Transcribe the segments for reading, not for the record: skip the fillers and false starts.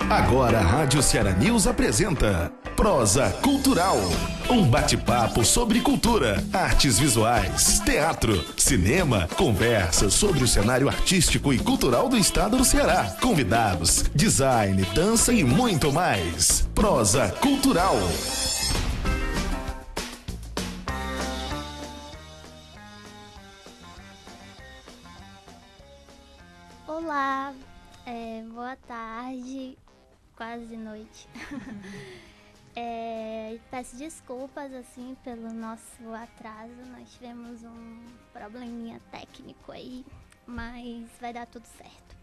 Agora a Rádio Ceará News apresenta Prosa Cultural. Um bate-papo sobre cultura, artes visuais, teatro, cinema, conversas sobre o cenário artístico e cultural do estado do Ceará. Convidados, design, dança e muito mais. Prosa Cultural. Olá, boa tarde, quase noite. Peço desculpas assim pelo nosso atraso, nós tivemos um probleminha técnico aí, mas vai dar tudo certo.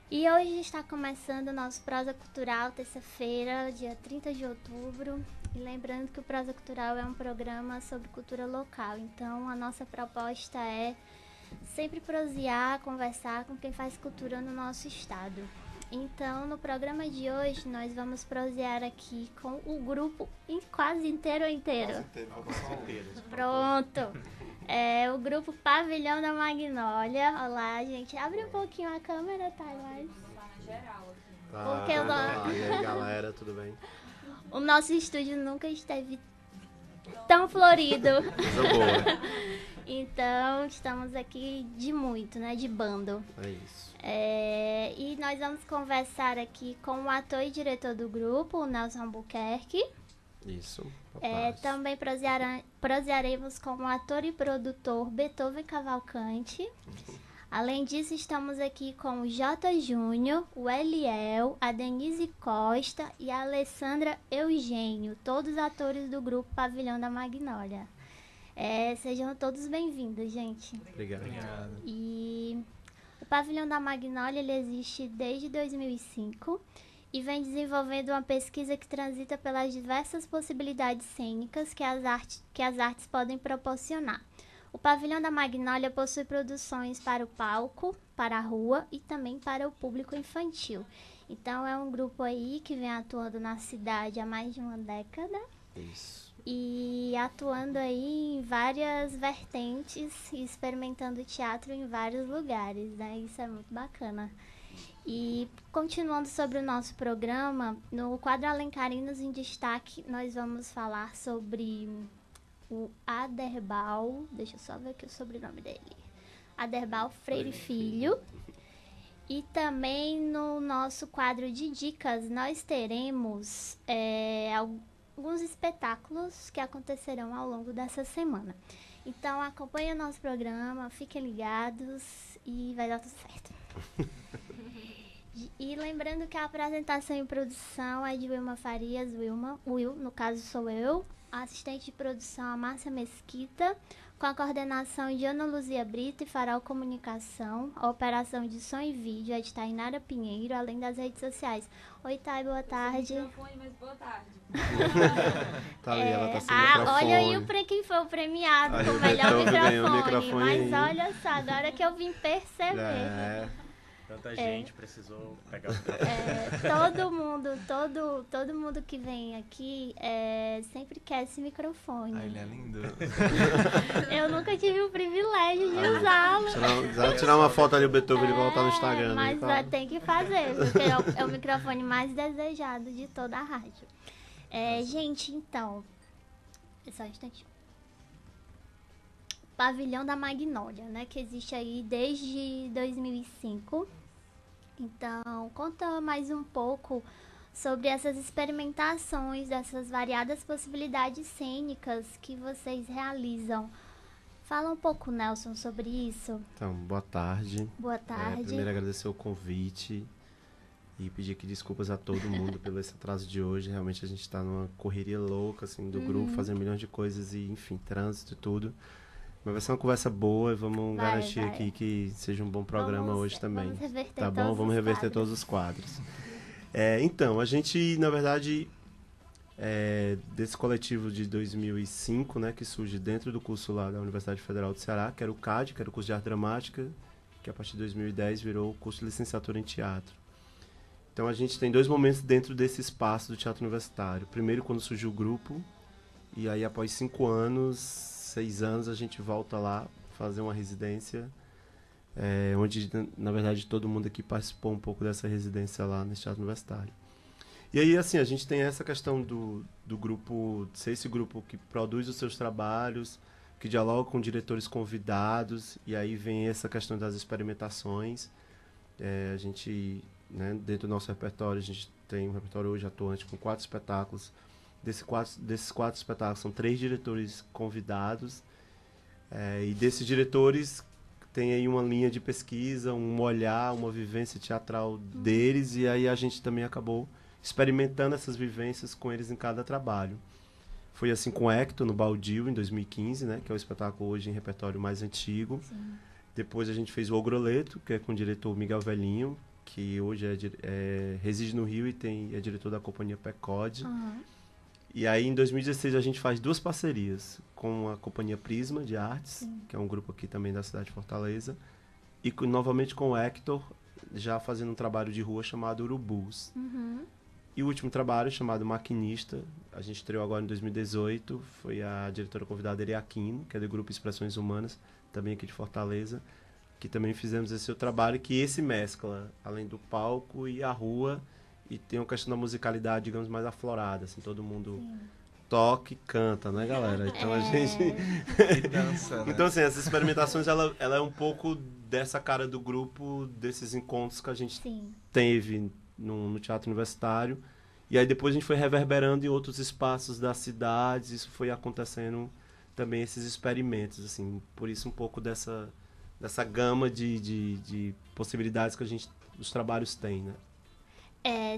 E hoje está começando o nosso Prosa Cultural, terça-feira, dia 30 de outubro. E lembrando que o Prosa Cultural é um programa sobre cultura local, então a nossa proposta é sempre prosear, conversar com quem faz cultura no nosso estado. Então, no programa de hoje, nós vamos prosear aqui com o grupo quase inteiro. Pronto. O grupo Pavilhão da Magnólia. Olá, gente. Abre um pouquinho a câmera, tá? E aí, galera, tudo bem? O nosso estúdio nunca esteve tão florido. Coisa boa. Então, estamos aqui de muito, né? De bando. É isso. E nós vamos conversar aqui com o ator e diretor do grupo, o Nelson Albuquerque. Isso. Também prosearemos com o ator e produtor Beethoven Cavalcante. Além disso, estamos aqui com o J. Júnior, o Eliel, a Denise Costa e a Alessandra Eugênio, todos atores do grupo Pavilhão da Magnólia. Sejam todos bem-vindos, gente. Obrigado. E o Pavilhão da Magnólia ele existe desde 2005 e vem desenvolvendo uma pesquisa que transita pelas diversas possibilidades cênicas que as artes podem proporcionar. O Pavilhão da Magnólia possui produções para o palco, para a rua e também para o público infantil. Então é um grupo aí que vem atuando na cidade há mais de uma década. Isso. E atuando aí em várias vertentes e experimentando teatro em vários lugares, né? Isso é muito bacana. E continuando sobre o nosso programa, no quadro Alencarinos em Destaque, nós vamos falar sobre o Aderbal, deixa eu só ver aqui o sobrenome dele, Aderbal Freire Filho. E também no nosso quadro de dicas, nós teremos alguns espetáculos que acontecerão ao longo dessa semana. Então acompanhe o nosso programa, fiquem ligados e vai dar tudo certo. E lembrando que a apresentação e produção é de Wilma Farias, Will, no caso sou eu, a assistente de produção a Márcia Mesquita, com a coordenação de Ana Luzia Brito e Farol Comunicação, a operação de som e vídeo é de Tainara Pinheiro, além das redes sociais. Oi, Thay, boa tarde. Mas boa tarde. Tá ali, ela tá sem microfone. Olha aí quem foi o premiado com o melhor microfone. Mas olha só, agora que eu vim perceber. Tanta gente precisou pegar o todo mundo que vem aqui sempre quer esse microfone. Ele é lindo. Eu nunca tive o privilégio de usá-lo. Tirar uma foto ali, o Beethoven, ele voltar no Instagram. Mas tem que fazer, porque é o microfone mais desejado de toda a rádio. Gente, então, só um instantinho. Pavilhão da Magnólia, né, que existe aí desde 2005. Então, conta mais um pouco sobre essas experimentações, dessas variadas possibilidades cênicas que vocês realizam. Fala um pouco, Nelson, sobre isso. Então, boa tarde. Boa tarde. Primeiro agradecer o convite e pedir aqui desculpas a todo mundo pelo esse atraso de hoje. Realmente a gente está numa correria louca, assim, do grupo, fazendo milhões de coisas e, enfim, trânsito e tudo. Mas vai ser uma conversa boa e vamos garantir aqui que seja um bom programa hoje também. Vamos reverter tá bom? Vamos reverter todos os quadros. Então, a gente, na verdade, desse coletivo de 2005, né, que surge dentro do curso lá da Universidade Federal do Ceará, que era o CAD, que era o curso de Arte Dramática, que a partir de 2010 virou o curso de licenciatura em Teatro. Então, a gente tem dois momentos dentro desse espaço do teatro universitário. Primeiro, quando surgiu o grupo, e aí após 6 anos, a gente volta lá fazer uma residência onde, na verdade, todo mundo aqui participou um pouco dessa residência lá no Teatro Universitário. E aí, assim, a gente tem essa questão do grupo, ser esse grupo que produz os seus trabalhos, que dialoga com diretores convidados, e aí vem essa questão das experimentações. A gente, né, dentro do nosso repertório, a gente tem um repertório hoje atuante com 4 espetáculos. Desses quatro espetáculos, são 3 diretores convidados, e desses diretores tem aí uma linha de pesquisa, um olhar, uma vivência teatral deles, e aí a gente também acabou experimentando essas vivências com eles em cada trabalho. Foi assim com Hector, no Baldio, em 2015, né, que é o espetáculo hoje em repertório mais antigo. Sim. Depois a gente fez o Ogroleto, que é com o diretor Miguel Velhinho, que hoje reside no Rio e é diretor da companhia Pecode. Uhum. E aí, em 2016, a gente faz 2 parcerias com a companhia Prisma de Artes, Sim. que é um grupo aqui também da cidade de Fortaleza, e novamente com o Hector, já fazendo um trabalho de rua chamado Urubus. Uhum. E o último trabalho, chamado Maquinista, a gente estreou agora em 2018, foi a diretora convidada Eriaquino, que é do Grupo Expressões Humanas, também aqui de Fortaleza, que também fizemos esse seu trabalho, que esse mescla, além do palco e a rua, e tem uma questão da musicalidade, digamos, mais aflorada, assim, todo mundo toca e canta, né, galera? Então a gente... E dança, né? Então, assim, essas experimentações, ela é um pouco dessa cara do grupo, desses encontros que a gente teve no Teatro Universitário. E aí depois a gente foi reverberando em outros espaços das cidades, isso foi acontecendo também, esses experimentos, assim, por isso um pouco dessa gama de possibilidades que os trabalhos têm, né?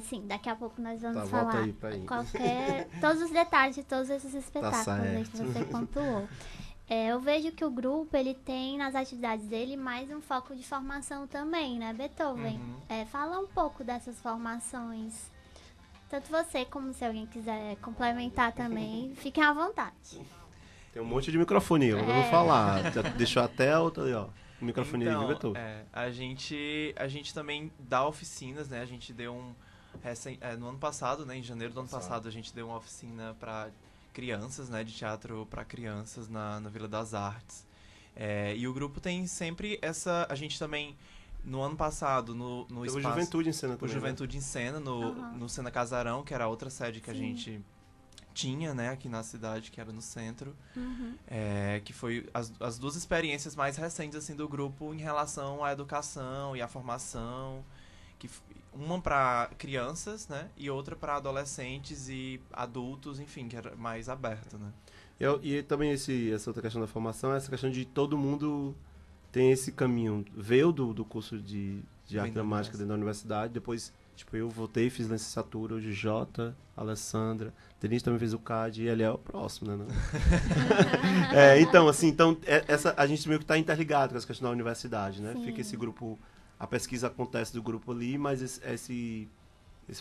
Sim, daqui a pouco nós vamos Tá, falar volta aí pra aí. todos os detalhes de todos esses espetáculos aí que você pontuou. Eu vejo que o grupo, ele tem nas atividades dele mais um foco de formação também, né, Beethoven? Fala um pouco dessas formações. Tanto você como se alguém quiser complementar também, fiquem à vontade. Tem um monte de microfone, eu vou falar. Já deixou até a outra ali, ó. O microfone então, de Beethoven. A gente também dá oficinas, né? A gente deu no ano passado, né? Em janeiro do ano passado, a gente deu uma oficina para crianças, né? De teatro para crianças na Vila das Artes. E o grupo tem sempre essa... A gente também, no ano passado, no espaço... O Juventude em Cena também, O Juventude em Cena, no Cena Casarão, que era a outra sede que a gente tinha, né, aqui na cidade, que era no centro. Que foi as 2 experiências mais recentes, assim, do grupo em relação à educação e à formação. Uma para crianças, né, e outra para adolescentes e adultos, enfim, que era mais aberto, né. E também essa outra questão da formação, essa questão de todo mundo tem esse caminho. Veio do curso de arte dramática dentro da universidade, depois, tipo, eu voltei, fiz licenciatura, hoje Jota, Alessandra, Denise também fez o CAD e ele é o próximo, né? Então, assim, a gente meio que está interligado com essa questão da universidade, né? Sim. Fica esse grupo, a pesquisa acontece do grupo ali, mas esse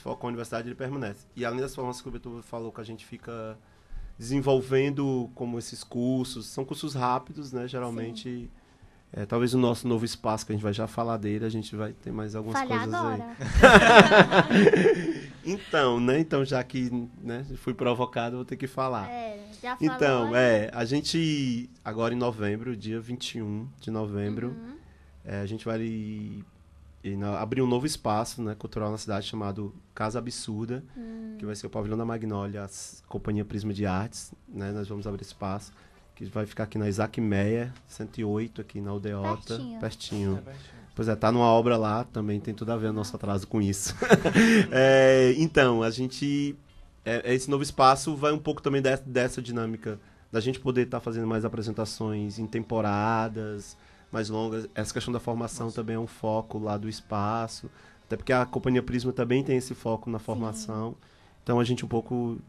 foco com a universidade, ele permanece. E além das formas que o Beethoven falou, que a gente fica desenvolvendo como esses cursos, são cursos rápidos, né? Geralmente... talvez o nosso novo espaço, que a gente vai já falar dele, a gente vai ter mais algumas coisas agora. Aí. Então, já que, né, fui provocado, vou ter que falar. Já falou. Então, a gente, agora em novembro, dia 21 de novembro, a gente vai abrir um novo espaço, né, cultural na cidade chamado Casa Absurda, que vai ser o Pavilhão da Magnólia, a Companhia Prisma de Artes, né, nós vamos abrir espaço, que vai ficar aqui na Isaac Meyer, 108, aqui na Aldeota. Pertinho. Pois tá numa obra lá, também tem tudo a ver o nosso atraso com isso. Então, a gente... esse novo espaço vai um pouco também dessa dinâmica, da gente poder estar fazendo mais apresentações em temporadas mais longas. Essa questão da formação também é um foco lá do espaço, até porque a Companhia Prisma também tem esse foco na formação. Então, a gente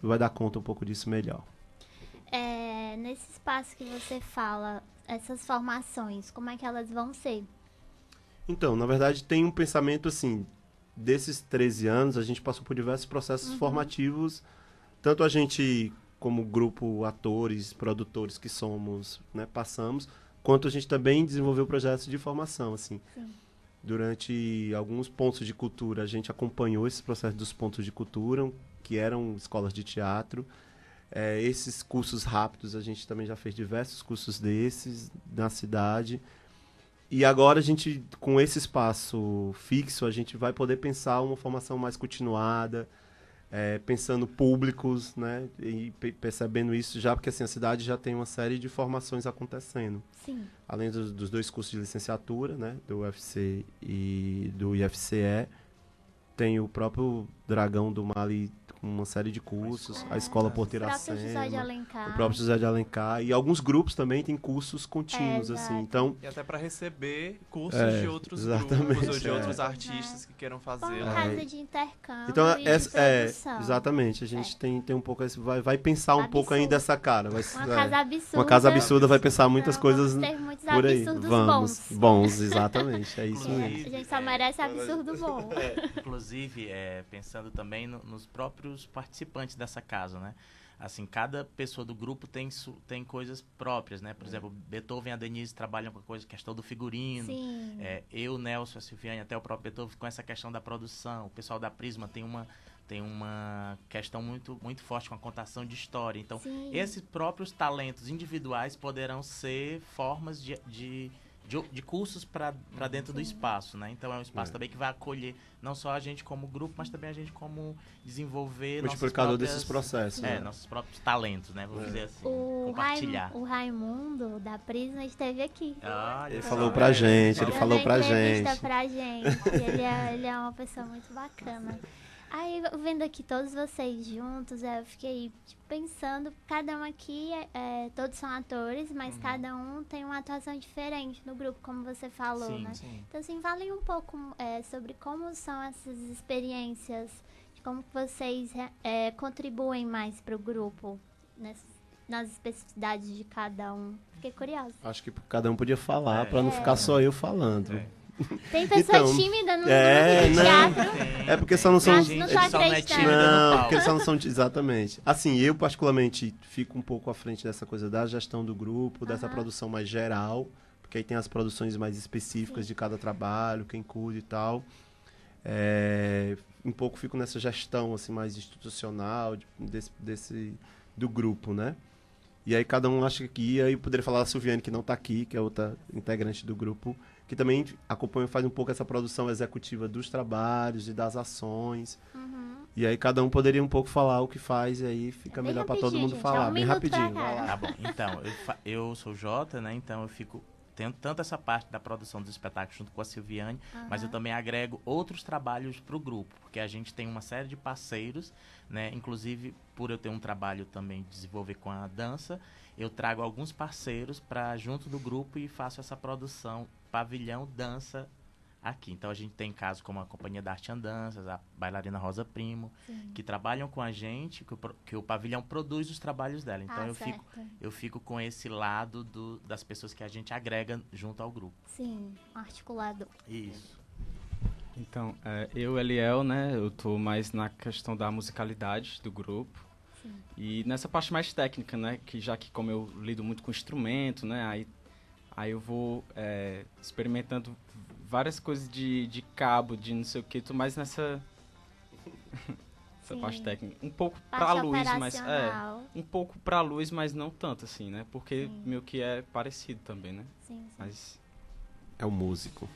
vai dar conta um pouco disso melhor. Nesse espaço que você fala, essas formações, como é que elas vão ser? Então, na verdade, tem um pensamento, assim, desses 13 anos, a gente passou por diversos processos formativos, tanto a gente, como grupo, atores, produtores que somos, né, passamos, quanto a gente também desenvolveu projetos de formação, assim. Sim. Durante alguns pontos de cultura, a gente acompanhou esse processo dos pontos de cultura, que eram escolas de teatro. Esses cursos rápidos, a gente também já fez diversos cursos desses na cidade. E agora a gente, com esse espaço fixo, a gente vai poder pensar uma formação mais continuada, pensando públicos, né? E percebendo isso já, porque assim, a cidade já tem uma série de formações acontecendo. Sim. Além dos 2 cursos de licenciatura, né? Do UFC e do IFCE, tem o próprio Dragão do Mali com uma série de cursos, a Escola Porto Iracema, o próprio José de Alencar, e alguns grupos também têm cursos contínuos, assim, então... E até para receber cursos de outros exatamente, grupos ou de outros artistas que queiram fazer. Uma casa de intercâmbio então, e de produção. exatamente, a gente tem um pouco, vai pensar um pouco ainda essa cara. Casa absurda. Uma casa absurda vai pensar muitas coisas ter muitos por aí. Absurdos Bons, exatamente, é isso mesmo. A gente só merece absurdo bom. Inclusive, pensando também nos próprios participantes dessa casa, né? Assim, cada pessoa do grupo tem coisas próprias, né? Por exemplo, Beethoven e a Denise trabalham com a questão do figurino. Sim. Eu, Nelson, a Silviane, até o próprio Beethoven com essa questão da produção. O pessoal da Prisma tem uma questão muito, muito forte com a contação de história. Então, esses próprios talentos individuais poderão ser formas de cursos para dentro do espaço, né? Então é um espaço também que vai acolher não só a gente como grupo, mas também a gente como desenvolver multiplicador desses processos, nossos próprios talentos, né? Vamos dizer assim, compartilhar. O Raimundo da Prisma esteve aqui. Ele falou pra gente, Ele falou pra gente. Ele é uma pessoa muito bacana. Aí, vendo aqui todos vocês juntos, eu fiquei pensando, cada um aqui, todos são atores, mas cada um tem uma atuação diferente no grupo, como você falou, né? Sim. Então, assim, falem um pouco sobre como são essas experiências, de como vocês contribuem mais para o grupo, nas especificidades de cada um. Fiquei curiosa. Acho que cada um podia falar, para não ficar só eu falando. Tem pessoa tímida no grupo de teatro. É porque só não são... Não tô acreditando. Não, porque eles só não são... Exatamente. Assim, eu particularmente fico um pouco à frente dessa coisa da gestão do grupo, dessa produção mais geral, porque aí tem as produções mais específicas de cada trabalho, quem cuida e tal. Um pouco fico nessa gestão assim, mais institucional do grupo, né? E aí cada um acha que... Aí eu poderia falar da Silviane, que não está aqui, que é outra integrante do grupo, que também acompanha e faz um pouco essa produção executiva dos trabalhos e das ações. E aí cada um poderia um pouco falar o que faz, e aí fica melhor para todo mundo falar. Bem rapidinho. Tá bom. Então, eu sou Jota, né? Então eu tenho tanto essa parte da produção dos espetáculos junto com a Silviane, mas eu também agrego outros trabalhos para o grupo, porque a gente tem uma série de parceiros, né? Inclusive, por eu ter um trabalho também de desenvolver com a dança, eu trago alguns parceiros para junto do grupo e faço essa produção Pavilhão Dança aqui. Então a gente tem casos como a Companhia da Arte Andanças, a bailarina Rosa Primo, que trabalham com a gente, que o pavilhão produz os trabalhos dela. Então eu fico com esse lado das pessoas que a gente agrega junto ao grupo. Sim, articulado. Isso. Então, eu, Eliel, né, eu tô mais na questão da musicalidade do grupo. Sim. E nessa parte mais técnica, né, que como eu lido muito com instrumento, né, aí eu vou experimentando várias coisas de cabo, de não sei o que, tô mais nessa parte técnica. Um pouco pra luz, mas um pouco pra luz, mas não tanto assim, né? Porque meio que é parecido também, né? Sim. Mas é o músico.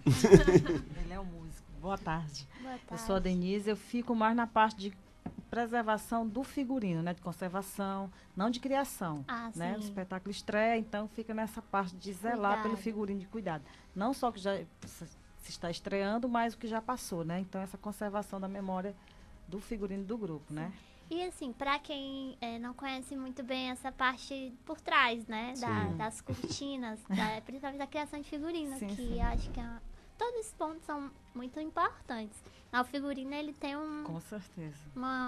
Ele é o músico. Boa tarde. Boa tarde. Eu sou a Denise, eu fico mais na parte de preservação do figurino, né, de conservação, não de criação, né? O espetáculo estreia, então fica nessa parte de zelar pelo figurino, de cuidado. Não só que já se está estreando, mas o que já passou, né? Então essa conservação da memória do figurino do grupo, né? E assim, para quem não conhece muito bem essa parte por trás, né, das cortinas, principalmente da criação de figurino, acho que todos esses pontos são muito importantes. O figurino, ele tem com certeza.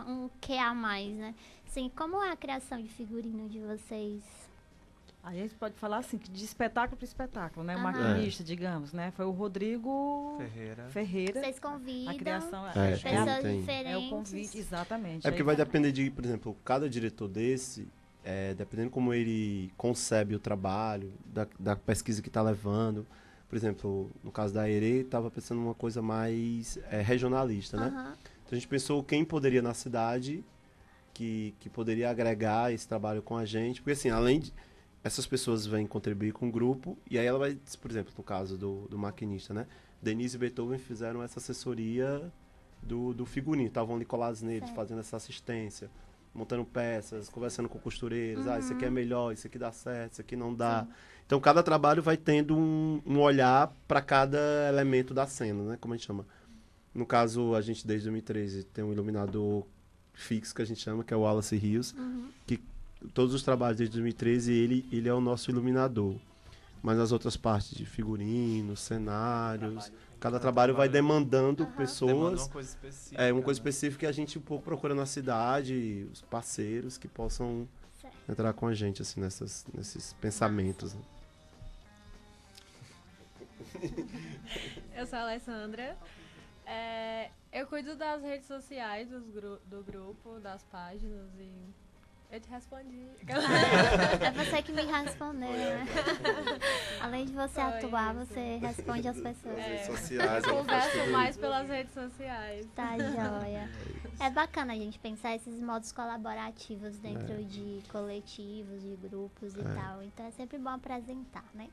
Um quê a mais, né? Assim, como é a criação de figurino de vocês? A gente pode falar assim, que de espetáculo para espetáculo, né? O maquinista, digamos, né? Foi o Rodrigo Ferreira. Vocês convidam a criação, pessoas diferentes. É o convite, exatamente. É porque vai depender de, por exemplo, cada diretor desse, dependendo como ele concebe o trabalho, da pesquisa que está levando. Por exemplo, no caso da Herê, estava pensando numa coisa mais regionalista, né? Então a gente pensou quem poderia na cidade que poderia agregar esse trabalho com a gente. Porque assim, além essas pessoas vêm contribuir com o grupo, e aí ela vai, por exemplo, no caso do maquinista, né? Denise e Beethoven fizeram essa assessoria do figurino, estavam ali colados neles, fazendo essa assistência, montando peças, conversando com costureiros, isso aqui é melhor, isso aqui dá certo, isso aqui não dá. Sim. Então, cada trabalho vai tendo um olhar para cada elemento da cena, né? Como a gente chama. No caso, a gente, desde 2013, tem um iluminador fixo, que a gente chama, que é o Wallace Rios, que todos os trabalhos desde 2013, ele é o nosso iluminador. Mas nas outras partes de figurinos, cenários, cada trabalho vai demandando pessoas. Demanda uma coisa específica. Uma coisa específica que a gente um pouco procura na cidade, os parceiros que possam entrar com a gente assim, nesses pensamentos. Eu sou a Alessandra. Eu cuido das redes sociais do grupo, das páginas e eu te respondi. É você que me respondeu, né? Além de você atuar, você responde às pessoas. Redes sociais, eu converso mais pelas redes sociais. Tá joia. É bacana a gente pensar esses modos colaborativos dentro de coletivos, de grupos e tal. Então é sempre bom apresentar, né?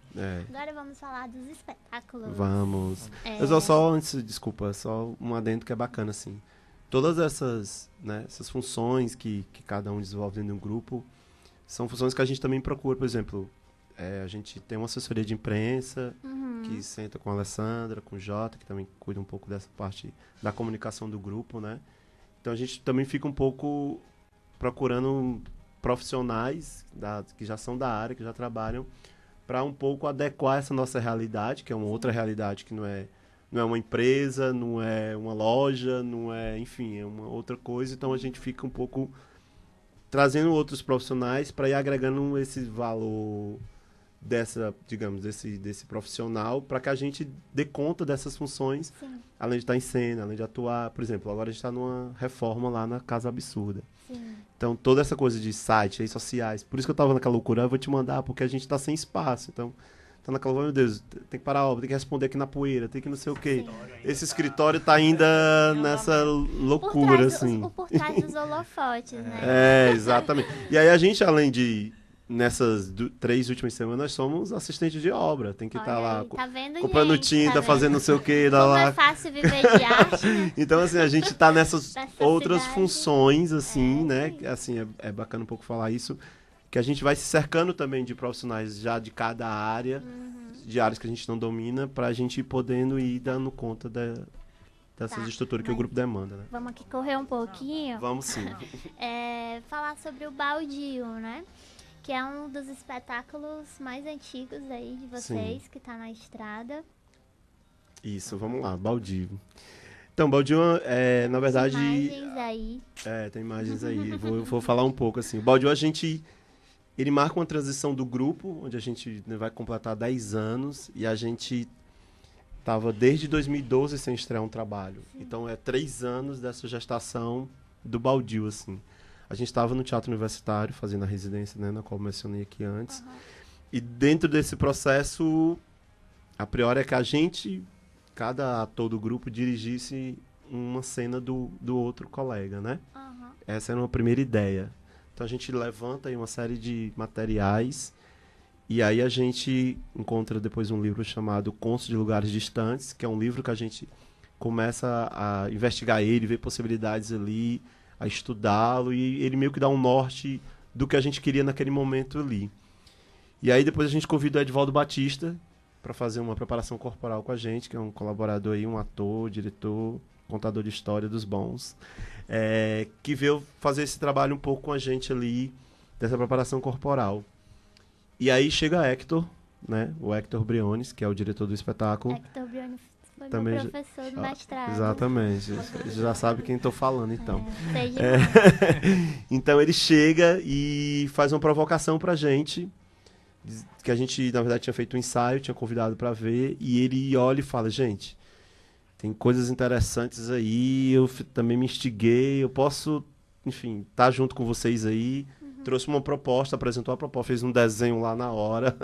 Agora vamos falar dos espetáculos. Vamos. Eu só antes, desculpa, só um adendo que é bacana, assim. Todas essas funções que cada um desenvolve dentro de um grupo são funções que a gente também procura. Por exemplo, a gente tem uma assessoria de imprensa que senta com a Alessandra, com o Jota, que também cuida um pouco dessa parte da comunicação do grupo, né? Então a gente também fica um pouco procurando profissionais que já são da área, que já trabalham, para um pouco adequar essa nossa realidade, que é uma outra realidade que não é uma empresa, não é uma loja, não é, enfim, é uma outra coisa. Então a gente fica um pouco trazendo outros profissionais para ir agregando esse valor desse profissional, para que a gente dê conta dessas funções, além de estar em cena, além de atuar. Por exemplo, agora a gente está numa reforma lá na Casa Absurda. Sim. Então toda essa coisa de site, redes sociais, por isso que eu estava naquela loucura, eu vou te mandar, porque a gente está sem espaço. Então tá naquela, meu Deus, tem que parar a obra, tem que responder aqui na poeira, tem que não sei o quê. Esse escritório tá ainda nessa loucura, assim. Por trás dos holofotes, né? Exatamente. E aí a gente, além de, nessas 3 últimas semanas, nós somos assistentes de obra. Tem que estar lá comprando tinta, fazendo não sei o quê. Como é fácil viver de arte, né? Então, assim, a gente tá nessas outras funções, assim, né? Assim, é bacana um pouco falar isso. Que a gente vai se cercando também de profissionais já de cada área, de áreas que a gente não domina, para a gente ir podendo ir dando conta dessas estruturas que o grupo demanda, né? Vamos aqui correr um pouquinho. Vamos sim. Falar sobre o Baldio, né? Que é um dos espetáculos mais antigos aí de vocês, que está na estrada. Isso, vamos lá, Baldio. Então, Baldio, na verdade... Tem imagens aí. Tem imagens aí. Vou falar um pouco, assim. O Baldio, ele marca uma transição do grupo, onde a gente vai completar 10 anos, e a gente estava desde 2012 sem estrear um trabalho. Então, 3 anos dessa gestação do Baldio, assim. A gente estava no Teatro Universitário, fazendo a residência, né, na qual eu mencionei aqui antes. E dentro desse processo, a priori é que cada ator do grupo, dirigisse uma cena do outro colega, né? Essa era uma primeira ideia. Então a gente levanta aí uma série de materiais e aí a gente encontra depois um livro chamado Contos de Lugares Distantes, que é um livro que a gente começa a investigar ele, ver possibilidades ali, a estudá-lo, e ele meio que dá um norte do que a gente queria naquele momento ali. E aí depois a gente convida o Edvaldo Batista para fazer uma preparação corporal com a gente, que é um colaborador aí, um ator, diretor, contador de história dos bons, que veio fazer esse trabalho um pouco com a gente ali, dessa preparação corporal. E aí chega Hector, né? O Hector Briones, que é o diretor do espetáculo. Hector Briones foi também meu professor do mestrado. Exatamente. Já sabe quem estou falando, então. Então ele chega e faz uma provocação pra gente, que a gente, na verdade, tinha feito um ensaio, tinha convidado para ver, e ele olha e fala, gente, tem coisas interessantes aí, eu também me instiguei, eu posso, enfim, estar junto com vocês aí. Trouxe uma proposta, apresentou a proposta, fez um desenho lá na hora.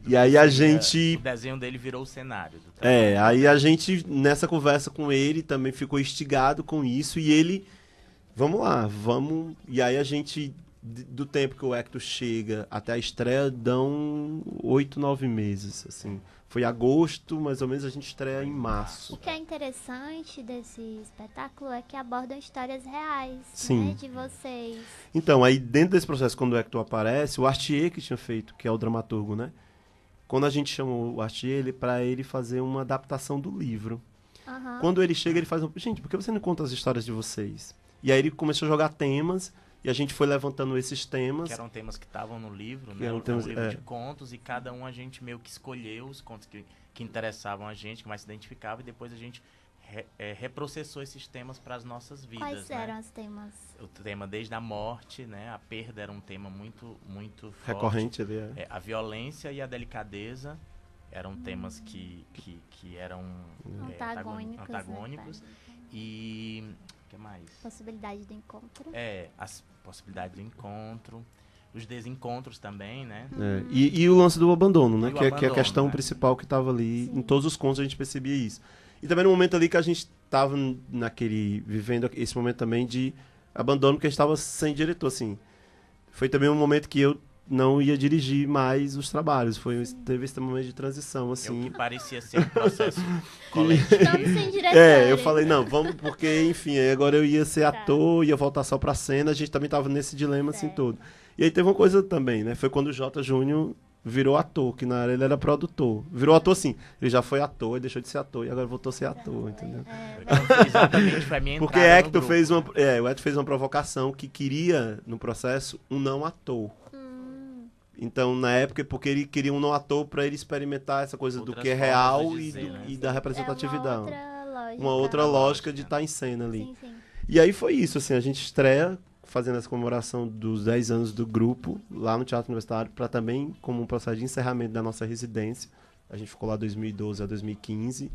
E aí a gente... O desenho dele virou o cenário. Aí a gente, nessa conversa com ele, também ficou instigado com isso, e ele, vamos lá, vamos... E aí a gente do tempo que o Hector chega até a estreia, dão 8, 9 meses, assim. Foi agosto, mais ou menos, a gente estreia em março. O que é interessante desse espetáculo é que abordam histórias reais, Sim. né, de vocês. Então, aí dentro desse processo, quando o Hector aparece, o Artier que tinha feito, que é o dramaturgo, né? Quando a gente chamou o Artier para ele fazer uma adaptação do livro. Uhum. Quando ele chega, ele faz... Gente, por que você não conta as histórias de vocês? E aí ele começou a jogar temas, e a gente foi levantando esses temas. Que eram temas que estavam no livro, né? Eram Um livro de contos, e cada um a gente meio que escolheu os contos que interessavam a gente, que mais se identificava, e depois a gente reprocessou esses temas para as nossas vidas. Quais eram os temas? O tema desde a morte, né? A perda era um tema muito forte. Recorrente ali, A violência e a delicadeza eram temas que eram antagônicos. E o que mais? Possibilidade do encontro. As possibilidades do encontro. Os desencontros também, né? E o lance do abandono, né? Que é a questão, né? Principal que estava ali. Sim. Em todos os contos a gente percebia isso. E também no momento ali que a gente estava vivendo esse momento também de abandono, porque a gente estava sem diretor, assim. Foi também um momento que eu não ia dirigir mais os trabalhos. Teve esse momento de transição, assim. É o que parecia ser um processo coletivo. Estamos sem diretor. Eu falei, não, vamos, porque, enfim, agora eu ia ser ator, ia voltar só pra cena, a gente também tava nesse dilema, assim, todo. E aí teve uma coisa também, né? Foi quando o J. Júnior virou ator, que na área ele era produtor. Virou ator, sim. Ele já foi ator, ele deixou de ser ator e agora voltou a ser ator, entendeu? Exatamente, foi a minha porque Hector fez o Hector fez uma provocação que queria, no processo, um não ator. Então, na época, porque ele queria um não ator para ele experimentar essa coisa do que é real e da representatividade. Uma outra lógica de estar em cena ali. Sim, sim. E aí foi isso, assim, a gente estreia fazendo essa comemoração dos 10 anos do grupo lá no Teatro Universitário, para também como um processo de encerramento da nossa residência. A gente ficou lá 2012 a 2015.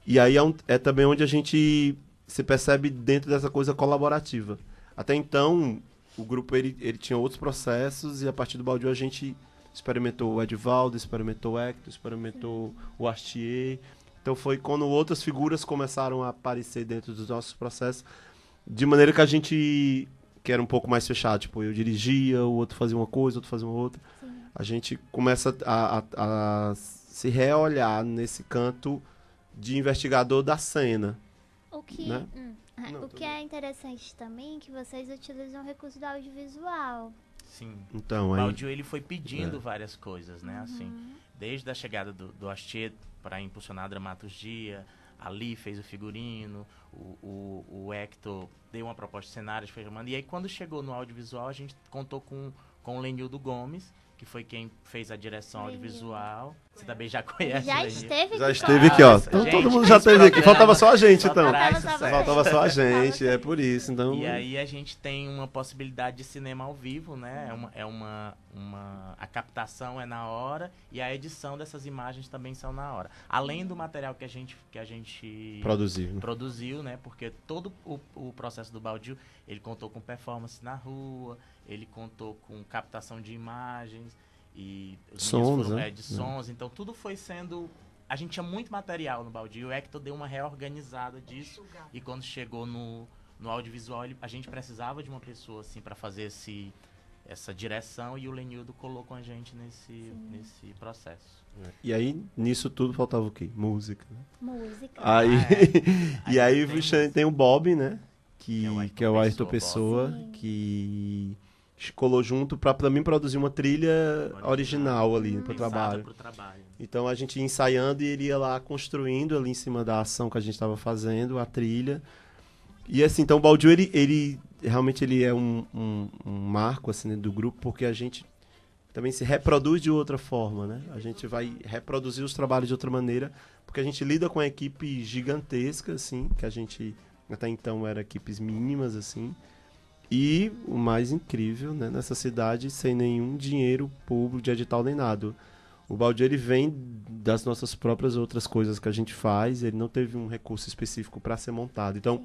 E aí é também onde a gente se percebe dentro dessa coisa colaborativa. Até então, o grupo ele tinha outros processos e a partir do Baldio a gente experimentou o Edivaldo, experimentou o Hector, experimentou o Artier. Então foi quando outras figuras começaram a aparecer dentro dos nossos processos, de maneira que a gente, que era um pouco mais fechado, tipo, eu dirigia, o outro fazia uma coisa, o outro fazia uma outra. Sim. A gente começa a se reolhar nesse canto de investigador da cena. O que, né? O que é interessante também é que vocês utilizam o recurso do audiovisual. Sim. Então, o Baldio ele foi pedindo várias coisas, né? Assim, desde a chegada do Astier para impulsionar a dramaturgia, ali fez o figurino, o Hector deu uma proposta de cenários, foi chamando. E aí, quando chegou no audiovisual, a gente contou com o Lenildo Gomes, que foi quem fez a direção audiovisual. Você também já conhece. Já esteve aqui, ó. Então, todo mundo já esteve aqui. Faltava só a gente, então. Faltava só a gente, é por isso. Então... E aí a gente tem uma possibilidade de cinema ao vivo, né? A captação é na hora e a edição dessas imagens também são na hora. Além do material que a gente produziu, né? Porque todo o processo do Baldio, ele contou com performance na rua, ele contou com captação de imagens e sons, de sons. Então tudo foi sendo... A gente tinha muito material no Baldio, o Hector deu uma reorganizada disso. E quando chegou no audiovisual, a gente precisava de uma pessoa assim para fazer essa direção, e o Lenildo colocou a gente nesse processo. E aí, nisso tudo, faltava o quê? Música. Música. E aí tem o Bob, né? Que é o Ayrton Pessoa, que colou junto para também produzir uma trilha original ali pro trabalho. Então a gente ia ensaiando e ele ia lá construindo ali em cima da ação que a gente estava fazendo, a trilha. E assim, então o Baldio, ele realmente ele é um marco assim, né, do grupo, porque a gente também se reproduz de outra forma, né? A gente vai reproduzir os trabalhos de outra maneira, porque a gente lida com uma equipe gigantesca, assim, que a gente até então era equipes mínimas, assim. E o mais incrível, né, nessa cidade, sem nenhum dinheiro público de edital nem nada. O Baldio, ele vem das nossas próprias outras coisas que a gente faz, ele não teve um recurso específico para ser montado. Então,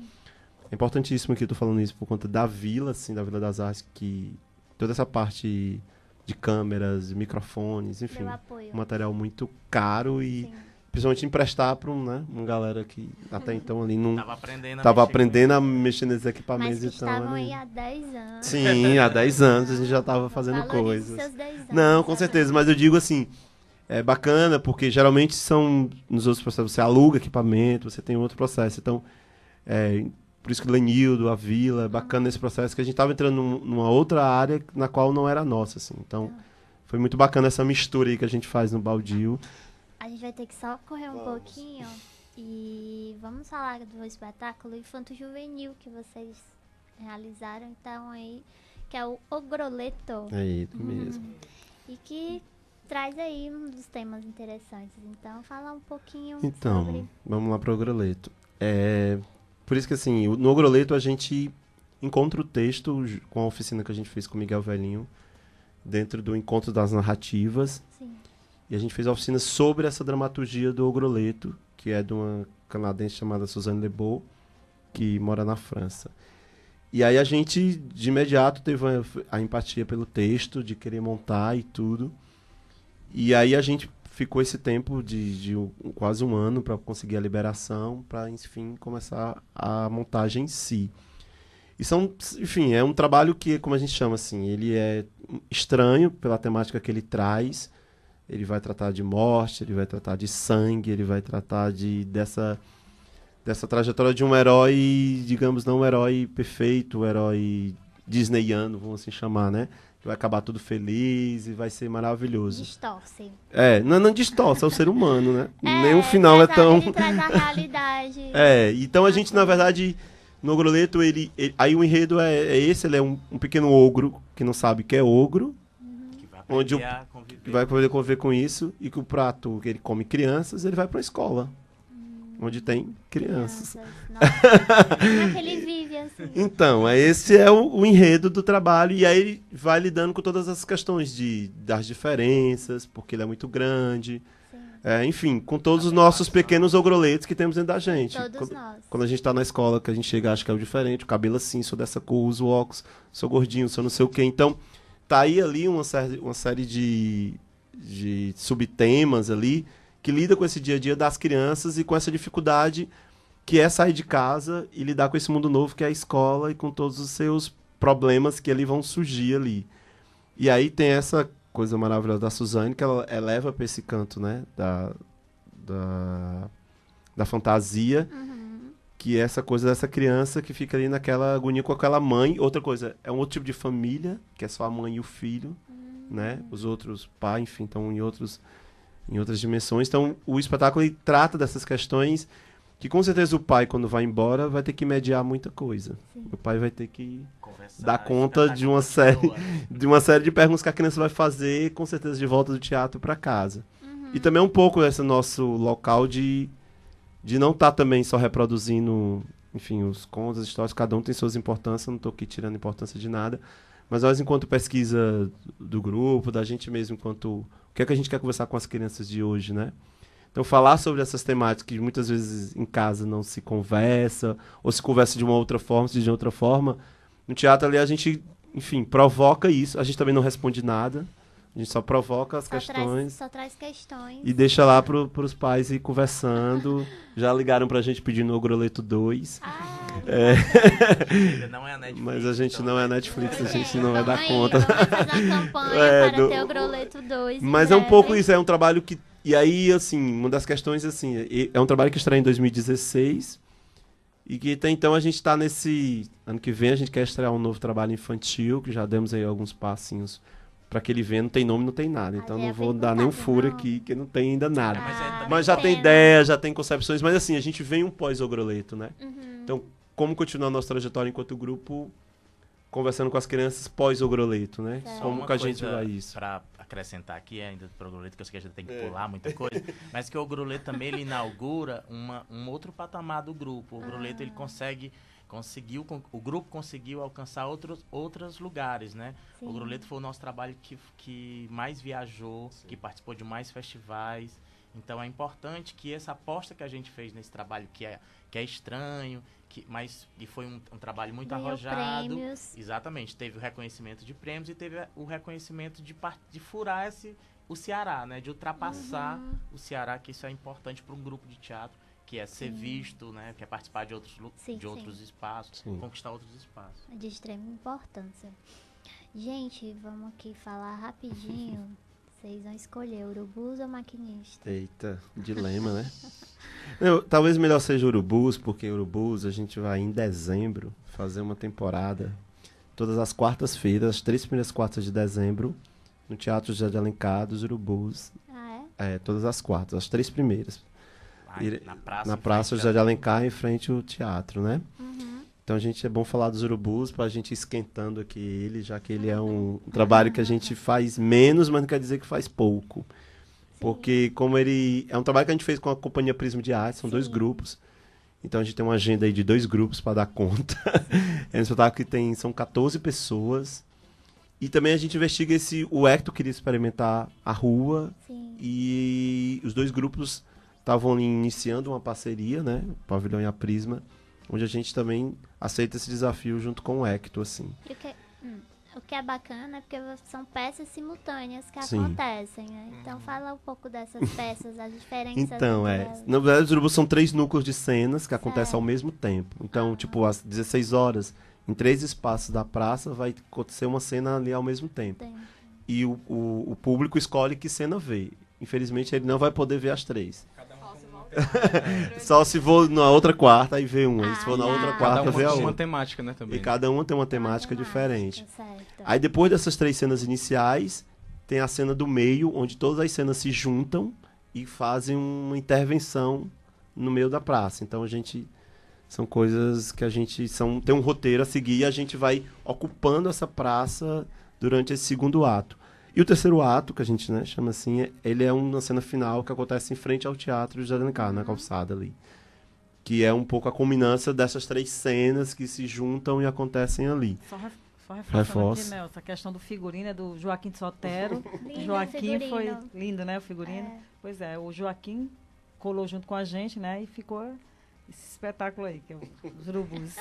é importantíssimo que eu tô falando isso por conta da Vila, assim, da Vila das Artes, que toda essa parte de câmeras, microfones, enfim, um material muito caro e principalmente emprestar para uma galera que até então ali não... Tava aprendendo a mexer nesses equipamentos. Mas que estavam aí há 10 anos. Sim, há 10 anos a gente já estava fazendo coisas. Seus 10 anos, não, com certeza, mas eu digo assim, é bacana porque geralmente nos outros processos você aluga equipamento, você tem outro processo. Então, por isso que o Lenildo, a Vila, é bacana esse processo, que a gente estava entrando numa outra área na qual não era nossa, assim. Então, foi muito bacana essa mistura aí que a gente faz no Baldio. A gente vai ter que só correr um pouquinho e vamos falar do espetáculo infanto-juvenil que vocês realizaram, então, aí, que é o Ogroleto. É isso mesmo. E que traz aí um dos temas interessantes. Então, fala um pouquinho sobre... vamos lá para o Ogroleto. Por isso que, assim, no Ogroleto a gente encontra o texto com a oficina que a gente fez com o Miguel Velhinho, dentro do Encontro das Narrativas. Sim. E a gente fez a oficina sobre essa dramaturgia do Ogroleto, que é de uma canadense chamada Suzanne Lebeau, que mora na França. E aí a gente, de imediato, teve a empatia pelo texto, de querer montar e tudo. E aí a gente ficou esse tempo de quase um ano para conseguir a liberação, para, enfim, começar a montagem em si. E enfim, é um trabalho que, como a gente chama assim, ele é estranho pela temática que ele traz. Ele vai tratar de morte, ele vai tratar de sangue, ele vai tratar dessa trajetória de um herói, digamos, não um herói perfeito, um herói disneyiano, vamos assim chamar, né? Que vai acabar tudo feliz e vai ser maravilhoso. Distorce. Não distorce, é o ser humano, né? Nenhum final é tão... Ele traz a realidade. Então a gente, na verdade, no Ogroleto, aí o enredo é esse, ele é um pequeno ogro, que não sabe que é ogro, que vai poder conviver com isso, e que o prato que ele come crianças, ele vai para a escola, onde tem crianças. Como é que ele vive assim? Então, esse é o enredo do trabalho, e aí ele vai lidando com todas as questões das diferenças, porque ele é muito grande, enfim, com todos os nossos pequenos ogroletos que temos dentro da gente. Todos nós. Quando a gente tá na escola, que a gente chega, acha que é o diferente, o cabelo assim, sou dessa cor, uso óculos, sou gordinho, sou não sei o quê. Então, tá aí ali uma série de subtemas ali que lida com esse dia a dia das crianças e com essa dificuldade que é sair de casa e lidar com esse mundo novo que é a escola e com todos os seus problemas que ali vão surgir ali. E aí tem essa coisa maravilhosa da Suzane, que ela eleva para esse canto, né, da fantasia, que é essa coisa dessa criança que fica ali naquela agonia com aquela mãe. Outra coisa, é um outro tipo de família, que é só a mãe e o filho, né? Os outros pais, enfim, estão em outras dimensões. Então, o espetáculo ele trata dessas questões que, com certeza, o pai, quando vai embora, vai ter que mediar muita coisa. Sim. O pai vai ter que dar conta de uma série de perguntas que a criança vai fazer, com certeza, de volta do teatro para casa. E também um pouco esse nosso local de não estar também só reproduzindo, enfim, os contos, as histórias, cada um tem suas importâncias, não estou aqui tirando importância de nada, mas nós, enquanto pesquisa do grupo, da gente mesmo, enquanto... O que é que a gente quer conversar com as crianças de hoje, né? Então, falar sobre essas temáticas que muitas vezes em casa não se conversa, ou se conversa de uma outra forma, se de outra forma, no teatro ali a gente, enfim, provoca isso, a gente também não responde nada, a gente só provoca as questões. Só traz questões. E deixa lá pros pais ir conversando. Já ligaram pra gente pedindo o Ogroleto 2. Não é a Netflix. Mas a gente não é a Netflix, a gente não vai dar Vamos conta. Vamos fazer uma campanha para ter o Ogroleto 2. Mas é um pouco isso, é um trabalho que... E aí, assim, uma das questões, assim, é um trabalho que estreia em 2016. E que até então a gente tá nesse... Ano que vem a gente quer estrear um novo trabalho infantil, que já demos aí alguns passinhos para que ele venha, não tem nome, não tem nada. Então não vou dar nenhum furo aqui, que não tem ainda nada. Mas já tem ideia, já tem concepções, mas assim, a gente vem um pós-Ogroleto, né? Então, como continuar a nossa trajetória enquanto grupo, conversando com as crianças pós-Ogroleto, né? Como que a gente vai isso? Para acrescentar aqui ainda do Ogroleto, que eu sei que a gente tem que pular muita coisa, mas que o Ogroleto também ele inaugura um outro patamar do grupo. O Ogroleto ele o grupo conseguiu alcançar outros lugares, né? Sim. O Ogroleto foi o nosso trabalho que mais viajou, sim, que participou de mais festivais. Então é importante que essa aposta que a gente fez nesse trabalho, que é estranho, mas foi um trabalho muito arrojado. Prêmios. Exatamente. Teve o reconhecimento de prêmios e teve o reconhecimento de furar o Ceará, né? De ultrapassar o Ceará, que isso é importante para um grupo de teatro, que é ser visto, né? Que é participar de outros, outros espaços, conquistar outros espaços. É de extrema importância. Gente, vamos aqui falar rapidinho. Vocês vão escolher Urubus ou Maquinista? Eita, dilema, né? Talvez melhor seja Urubus, porque Urubus a gente vai em dezembro fazer uma temporada todas as quartas-feiras, as 3 primeiras quartas de dezembro, no Teatro José de Alencar dos Urubus. Ah, é? É, todas as quartas, as 3 primeiras. Na Praça frente José de Alencar, em frente ao teatro, né? Uhum. Então a gente é bom falar dos Urubus para a gente ir esquentando aqui ele, já que ele é um trabalho que a gente faz menos, mas não quer dizer que faz pouco. Porque como ele é um trabalho que a gente fez com a Companhia Prisma de Arte, são 2 grupos. Então a gente tem uma agenda aí de 2 grupos para dar conta. É um espetáculo que são 14 pessoas. E também a gente investiga o Hector queria experimentar a rua. Sim. E os 2 grupos estavam ali iniciando uma parceria, né? O Pavilhão e a Prisma, onde a gente também aceita esse desafio junto com o Hector, assim. E o que é bacana é porque são peças simultâneas que acontecem, né? Então fala um pouco dessas peças, as diferenças. Então, na verdade, os Urubus são 3 núcleos de cenas que acontecem ao mesmo tempo. Então, tipo, às 16 horas, em 3 espaços da praça, vai acontecer uma cena ali ao mesmo tempo. E o público escolhe que cena vê. Infelizmente, ele não vai poder ver as 3. Só se for na outra quarta, aí vê uma. Se for na outra quarta, vê a outra. Uma temática, né, também. E cada uma tem uma temática diferente. Certo. Aí depois dessas 3 cenas iniciais, tem a cena do meio, onde todas as cenas se juntam e fazem uma intervenção no meio da praça. Então são coisas que a gente tem um roteiro a seguir e a gente vai ocupando essa praça durante esse segundo ato. E o terceiro ato, que a gente chama assim, ele é uma cena final que acontece em frente ao Teatro José de Alencar, na calçada ali. Que é um pouco a culminância dessas 3 cenas que se juntam e acontecem ali. Só reforçando aqui, Nelson, essa questão do figurino é do Joaquim Sotero. Joaquim foi lindo, né, o figurino? Pois é, o Joaquim colou junto com a gente, né, e ficou esse espetáculo aí, que é os Urubus.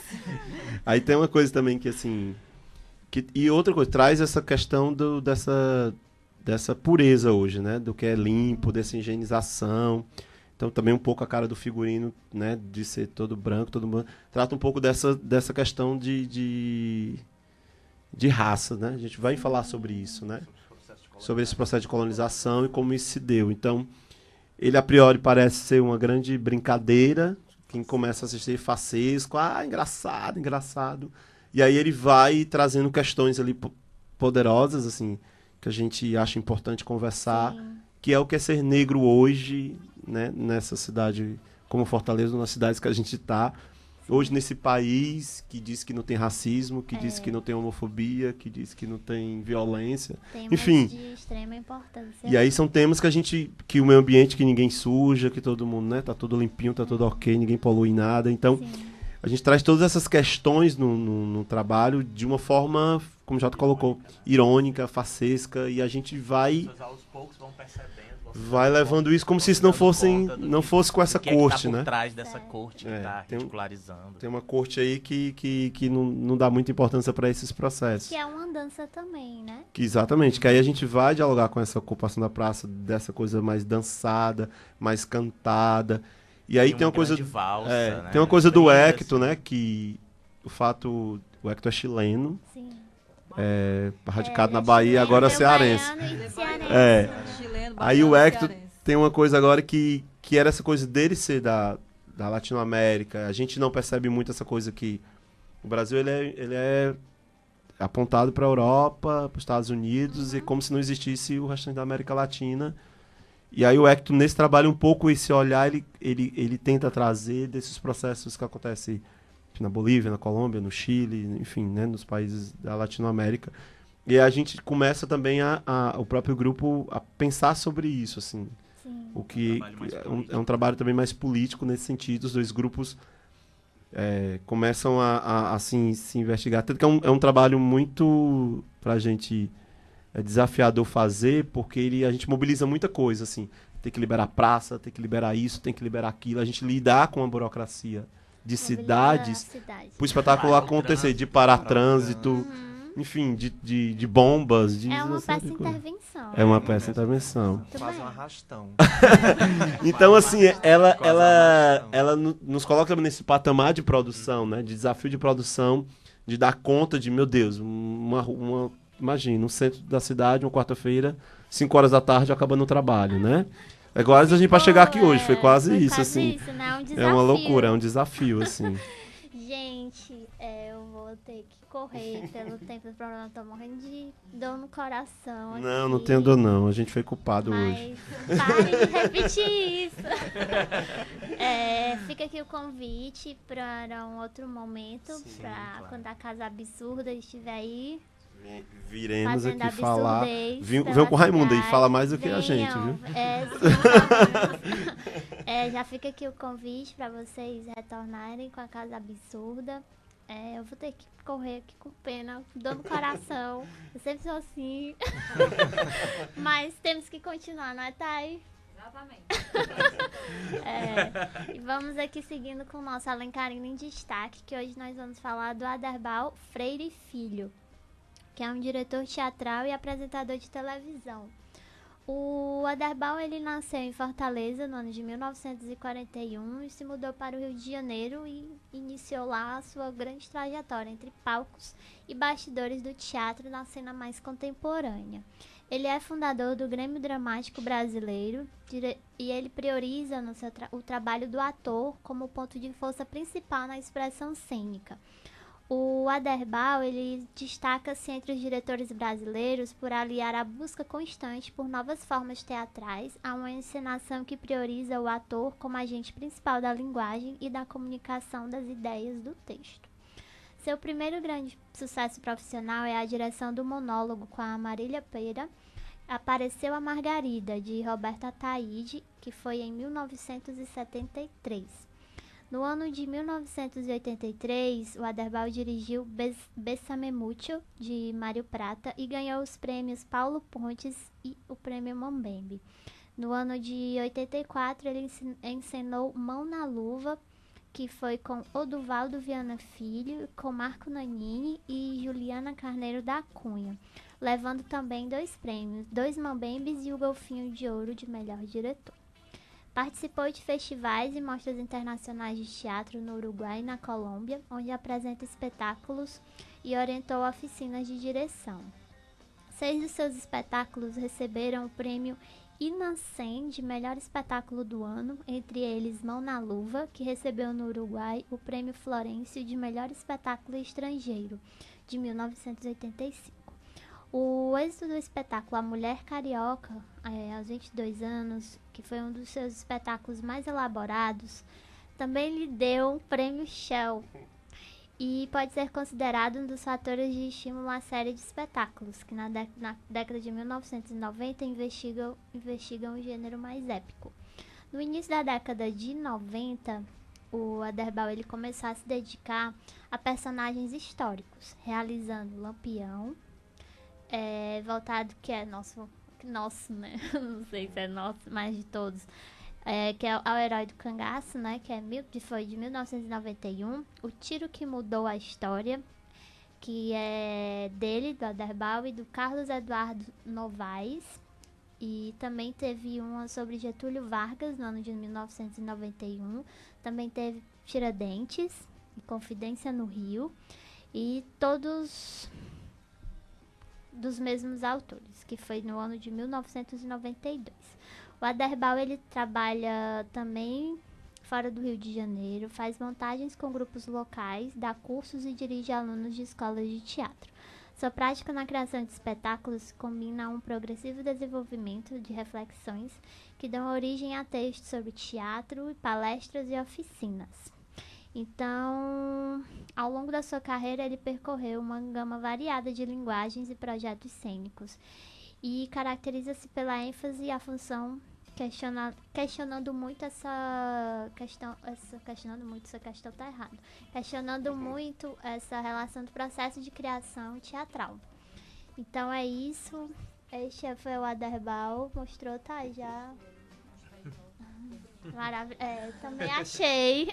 Aí tem uma coisa também que, assim... E outra coisa, traz essa questão dessa pureza hoje, né? Do que é limpo, dessa higienização. Então, também um pouco a cara do figurino, né? De ser todo branco. Trata um pouco dessa questão de raça, né? A gente vai falar sobre isso, né? Sobre esse processo de colonização e como isso se deu. Então, ele a priori parece ser uma grande brincadeira. Quem começa a assistir facesco, engraçado. E aí ele vai trazendo questões ali poderosas, assim, que a gente acha importante conversar, que é o que é ser negro hoje, né, nessa cidade como Fortaleza, nas cidades que a gente está. Hoje nesse país que diz que não tem racismo, que diz que não tem homofobia, que diz que não tem violência. Enfim. De extrema importância. E aí são temas que o meio ambiente, que ninguém suja, que todo mundo, né, tá tudo limpinho, tá tudo ok, ninguém polui nada. Então... A gente traz todas essas questões no trabalho de uma forma, como já colocou, irônica, facesca, e a gente vai... Aos poucos vão percebendo. Vai levando isso como se isso não fosse com essa corte, tá por né? trás dessa corte que está ridicularizando. Tem uma corte aí que não dá muita importância para esses processos. Que é uma dança também, né? Exatamente, que aí a gente vai dialogar com essa ocupação da praça, dessa coisa mais dançada, mais cantada. E aí tem uma coisa valsa, né? Tem uma coisa do Hector, né, que o Hector é chileno. Sim. Radicado na Bahia, agora cearense. Aí o Hector tem uma coisa agora que era essa coisa dele ser da Latinoamérica. A gente não percebe muito essa coisa que o Brasil ele é apontado para a Europa, para os Estados Unidos, e como se não existisse o restante da América Latina. E aí o Hector, nesse trabalho, um pouco esse olhar, ele tenta trazer desses processos que acontecem na Bolívia, na Colômbia, no Chile, enfim, né, nos países da Latinoamérica. E a gente começa também o próprio grupo a pensar sobre isso, assim. Sim. O que é um trabalho também mais político nesse sentido. Os 2 grupos começam a assim, se investigar. Tanto que é um trabalho muito, pra gente... É desafiador fazer, porque a gente mobiliza muita coisa, assim. Tem que liberar praça, tem que liberar isso, tem que liberar aquilo. A gente lidar com a burocracia de cidades, para o espetáculo acontecer, de parar trânsito. enfim, de bombas. É uma peça intervenção. É uma peça intervenção. Quase um arrastão. Então, assim, ela nos coloca nesse patamar de produção, né? De desafio de produção, de dar conta de, meu Deus, imagina, no centro da cidade, uma quarta-feira, 5 horas da tarde, acabando o trabalho, né? É igual a gente para chegar aqui hoje, foi quase isso, assim. Isso, né? É um desafio. É uma loucura, é um desafio, assim. Gente, eu vou ter que correr pelo tempo do programa, tô morrendo de dor no coração aqui. Não tenho dor não, a gente foi culpado hoje. Pare de repetir isso. Fica aqui o convite para um outro momento, para quando a Casa Absurda estiver aí. Viremos aqui falar. Venham com o Raimundo aí, fala mais do que a gente, viu? Já fica aqui o convite para vocês retornarem com a Casa Absurda. Eu vou ter que correr aqui com pena, dor no coração. Eu sempre sou assim. Mas temos que continuar, não é, Thay? Exatamente. E vamos aqui seguindo com o nosso Alencarina em Destaque, que hoje nós vamos falar do Aderbal Freire Filho, que é um diretor teatral e apresentador de televisão. O Aderbal, ele nasceu em Fortaleza no ano de 1941 e se mudou para o Rio de Janeiro e iniciou lá a sua grande trajetória entre palcos e bastidores do teatro na cena mais contemporânea. Ele é fundador do Grêmio Dramático Brasileiro e ele prioriza o trabalho do ator como ponto de força principal na expressão cênica. O Aderbal, ele destaca-se entre os diretores brasileiros por aliar a busca constante por novas formas teatrais a uma encenação que prioriza o ator como agente principal da linguagem e da comunicação das ideias do texto. Seu primeiro grande sucesso profissional é a direção do monólogo com a Marília Pêra, Apareceu a Margarida, de Roberta Ataíde, que foi em 1973. No ano de 1983, o Aderbal dirigiu Bésame Mucho, de Mário Prata, e ganhou os prêmios Paulo Pontes e o prêmio Mambembe. No ano de 84, ele encenou Mão na Luva, que foi com Oduvaldo Viana Filho, com Marco Nanini e Juliana Carneiro da Cunha, levando também 2 prêmios, 2 Mambembes e o Golfinho de Ouro de Melhor Diretor. Participou de festivais e mostras internacionais de teatro no Uruguai e na Colômbia, onde apresenta espetáculos e orientou oficinas de direção. 6 dos seus espetáculos receberam o prêmio Inacem de melhor espetáculo do ano, entre eles Mão na Luva, que recebeu no Uruguai o prêmio Florencio de melhor espetáculo estrangeiro, de 1985. O êxito do espetáculo A Mulher Carioca, aos 22 anos, que foi um dos seus espetáculos mais elaborados, também lhe deu o prêmio Shell e pode ser considerado um dos fatores de estímulo à série de espetáculos, que na década de 1990 investigam o gênero mais épico. No início da década de 90, o Aderbal ele começou a se dedicar a personagens históricos, realizando Lampião, voltado, que é nosso, né? Não sei se é nosso, mas de todos, que é ao Herói do Cangaço, né? Que foi de 1991. O Tiro que Mudou a História, que é dele, do Aderbal, e do Carlos Eduardo Novaes. E também teve uma sobre Getúlio Vargas, no ano de 1991. Também teve Tiradentes e Confidência no Rio. E todos dos mesmos autores, que foi no ano de 1992. O Aderbal ele trabalha também fora do Rio de Janeiro, faz montagens com grupos locais, dá cursos e dirige alunos de escolas de teatro. Sua prática na criação de espetáculos combina um progressivo desenvolvimento de reflexões que dão origem a textos sobre teatro, palestras e oficinas. Então, ao longo da sua carreira, ele percorreu uma gama variada de linguagens e projetos cênicos e caracteriza-se pela ênfase e a função questionando muito essa questão essa relação do processo de criação teatral. Então é isso. Este foi o Aderbal. Mostrou, tá? Já. Maravilha. Também achei.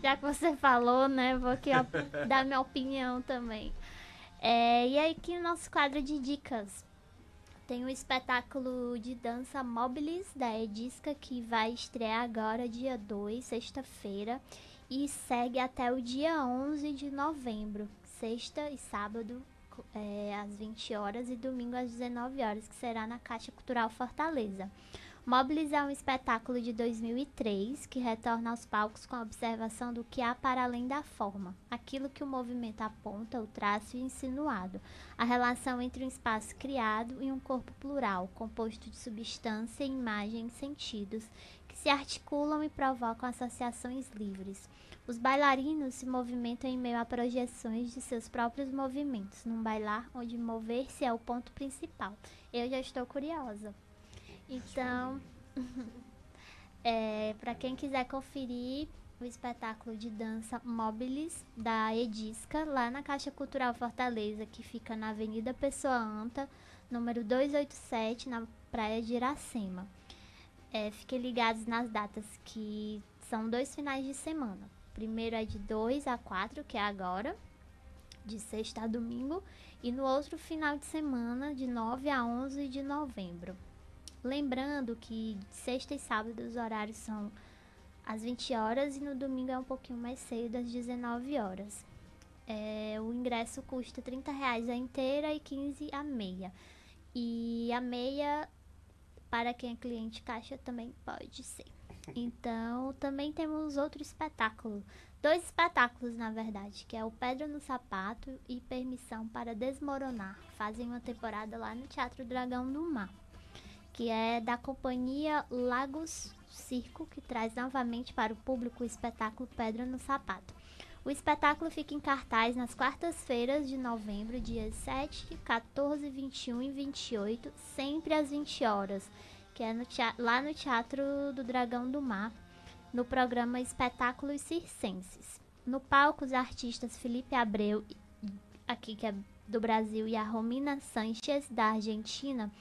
Já que você falou, né? Vou aqui dar minha opinião também. E aí aqui o nosso quadro de dicas. Tem um espetáculo de dança Mobilis da Edisca que vai estrear agora, dia 2, sexta-feira, e segue até o dia 11 de novembro, sexta e sábado, às 20 horas e domingo às 19 horas, que será na Caixa Cultural Fortaleza. Mobilis é um espetáculo de 2003 que retorna aos palcos com a observação do que há para além da forma, aquilo que o movimento aponta, o traço insinuado, a relação entre um espaço criado e um corpo plural, composto de substância, imagem e sentidos, que se articulam e provocam associações livres. Os bailarinos se movimentam em meio a projeções de seus próprios movimentos, num bailar onde mover-se é o ponto principal. Eu já estou curiosa. Então, para quem quiser conferir o espetáculo de dança Mobilis da Edisca, lá na Caixa Cultural Fortaleza, que fica na Avenida Pessoa Anta, número 287, na Praia de Iracema. Fiquem ligados nas datas, que são 2 finais de semana. Primeiro é de 2 a 4, que é agora, de sexta a domingo, e no outro final de semana, de 9 a 11 de novembro. Lembrando que sexta e sábado os horários são às 20 horas e no domingo é um pouquinho mais cedo, às 19 horas. O ingresso custa R$30 a inteira e 15 a meia. E a meia, para quem é cliente caixa, também pode ser. Então, também temos outro espetáculo. 2 espetáculos, na verdade, que é o Pedra no Sapato e Permissão para Desmoronar. Fazem uma temporada lá no Teatro Dragão do Mar, que é da companhia Lagos Circo, que traz novamente para o público o espetáculo Pedra no Sapato. O espetáculo fica em cartaz nas quartas-feiras de novembro, dias 7, 14, 21 e 28, sempre às 20 horas, que é lá no Teatro do Dragão do Mar, no programa Espetáculos Circenses. No palco, os artistas Felipe Abreu, aqui que é do Brasil, e a Romina Sanchez, da Argentina,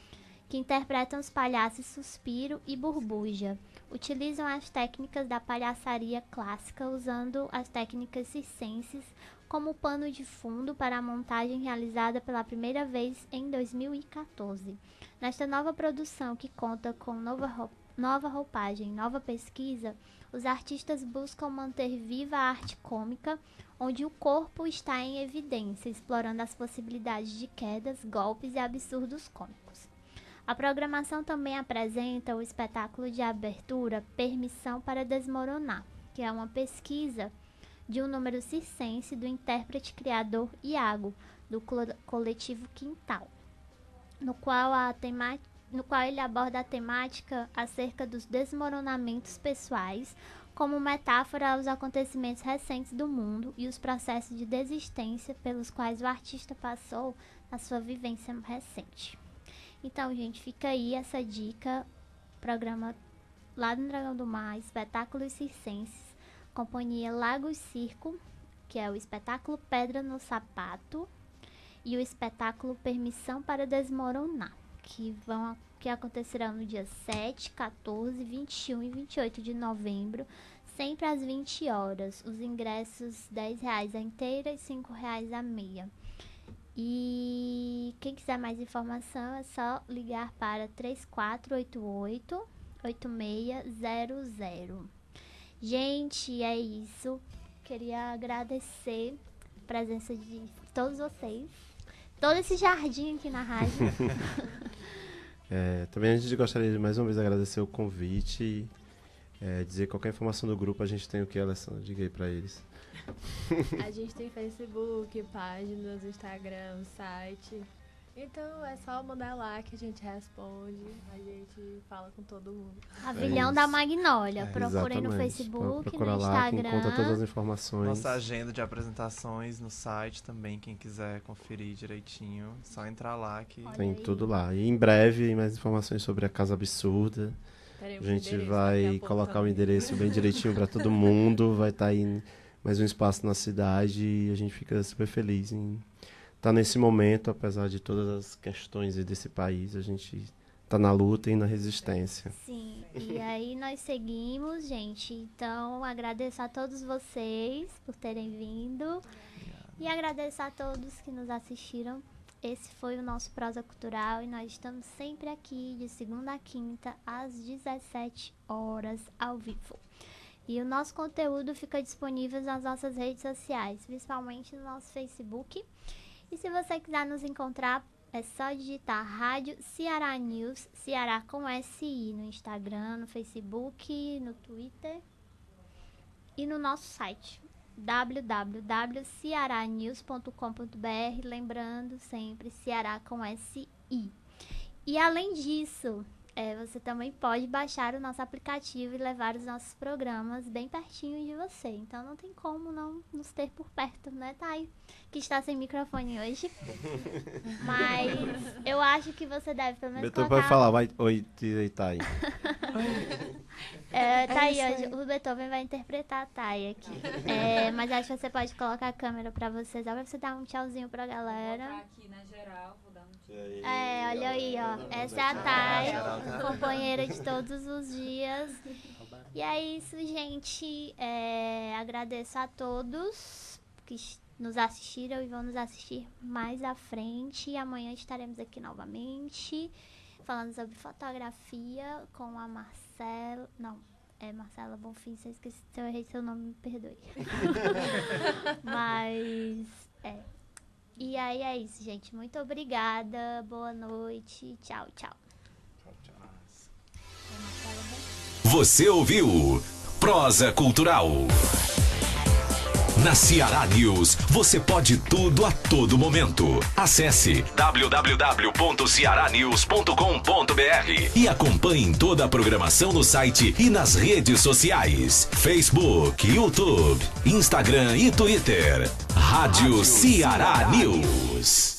que interpretam os palhaços Suspiro e Burbuja. Utilizam as técnicas da palhaçaria clássica, usando as técnicas circenses como pano de fundo para a montagem realizada pela primeira vez em 2014. Nesta nova produção, que conta com nova roupagem, nova pesquisa, os artistas buscam manter viva a arte cômica, onde o corpo está em evidência, explorando as possibilidades de quedas, golpes e absurdos cômicos. A programação também apresenta o espetáculo de abertura Permissão para Desmoronar, que é uma pesquisa de um número circense do intérprete criador Iago, do coletivo Quintal, no qual ele aborda a temática acerca dos desmoronamentos pessoais como metáfora aos acontecimentos recentes do mundo e os processos de desistência pelos quais o artista passou na sua vivência recente. Então, gente, fica aí essa dica, programa lá no Dragão do Mar, Espetáculos Circenses, companhia Lagos Circo, que é o espetáculo Pedra no Sapato, e o espetáculo Permissão para Desmoronar, que acontecerão no dia 7, 14, 21 e 28 de novembro, sempre às 20 horas. Os ingressos R$10 a inteira e R$5 a meia. E quem quiser mais informação é só ligar para 3488-8600. Gente, é isso. Queria agradecer a presença de todos vocês. Todo esse jardim aqui na rádio. Também a gente gostaria de mais uma vez agradecer o convite. Dizer qualquer informação do grupo, a gente tem o que, Alessandra? Diga aí pra eles. A gente tem Facebook, páginas, Instagram, site. Então é só mandar lá que a gente responde. A gente fala com todo mundo. Pavilhão da Magnólia. Procurem no Facebook, no Instagram. Lá, conta todas as informações. Nossa agenda de apresentações no site também, quem quiser conferir direitinho, só entrar lá que tem tudo lá. E em breve, mais informações sobre a Casa Absurda. A gente vai colocar o endereço bem direitinho para todo mundo. Vai estar aí mais um espaço na cidade e a gente fica super feliz em estar nesse momento, apesar de todas as questões desse país. A gente está na luta e na resistência. Sim, e aí nós seguimos, gente. Então, agradeço a todos vocês por terem vindo. E agradeço a todos que nos assistiram. Esse foi o nosso Prosa Cultural e nós estamos sempre aqui de segunda a quinta às 17 horas ao vivo. E o nosso conteúdo fica disponível nas nossas redes sociais, principalmente no nosso Facebook. E se você quiser nos encontrar, é só digitar Rádio Ceará News, Ceará com SI, no Instagram, no Facebook, no Twitter e no nosso site www.cearanews.com.br, lembrando sempre Ceará com SI. E além disso, você também pode baixar o nosso aplicativo e levar os nossos programas bem pertinho de você. Então não tem como não nos ter por perto, né, Thay? Que está sem microfone hoje. Mas eu acho que você deve pelo menos Beethoven colocar... vai falar, oi, Thay. Thay, hoje o Beethoven vai interpretar a Thay aqui. Mas acho que você pode colocar a câmera pra vocês, pra você dar um tchauzinho pra galera. Vou botar aqui na geral, vou dar um tchau. Olha aí, ó. Essa é a Thay, companheira de todos os dias. E é isso, gente. Agradeço a todos que nos assistiram e vão nos assistir mais à frente. E amanhã estaremos aqui novamente falando sobre fotografia com a Marcela. Não, é Marcela Bonfim. Se eu esqueci, se eu errei seu nome, me perdoe. Mas E aí é isso, gente. Muito obrigada. Boa noite. Tchau, tchau. Você ouviu Prosa Cultural. Na Ceará News, você pode tudo a todo momento. Acesse www.cearanews.com.br e acompanhe toda a programação no site e nas redes sociais: Facebook, YouTube, Instagram e Twitter. Rádio Ceará News.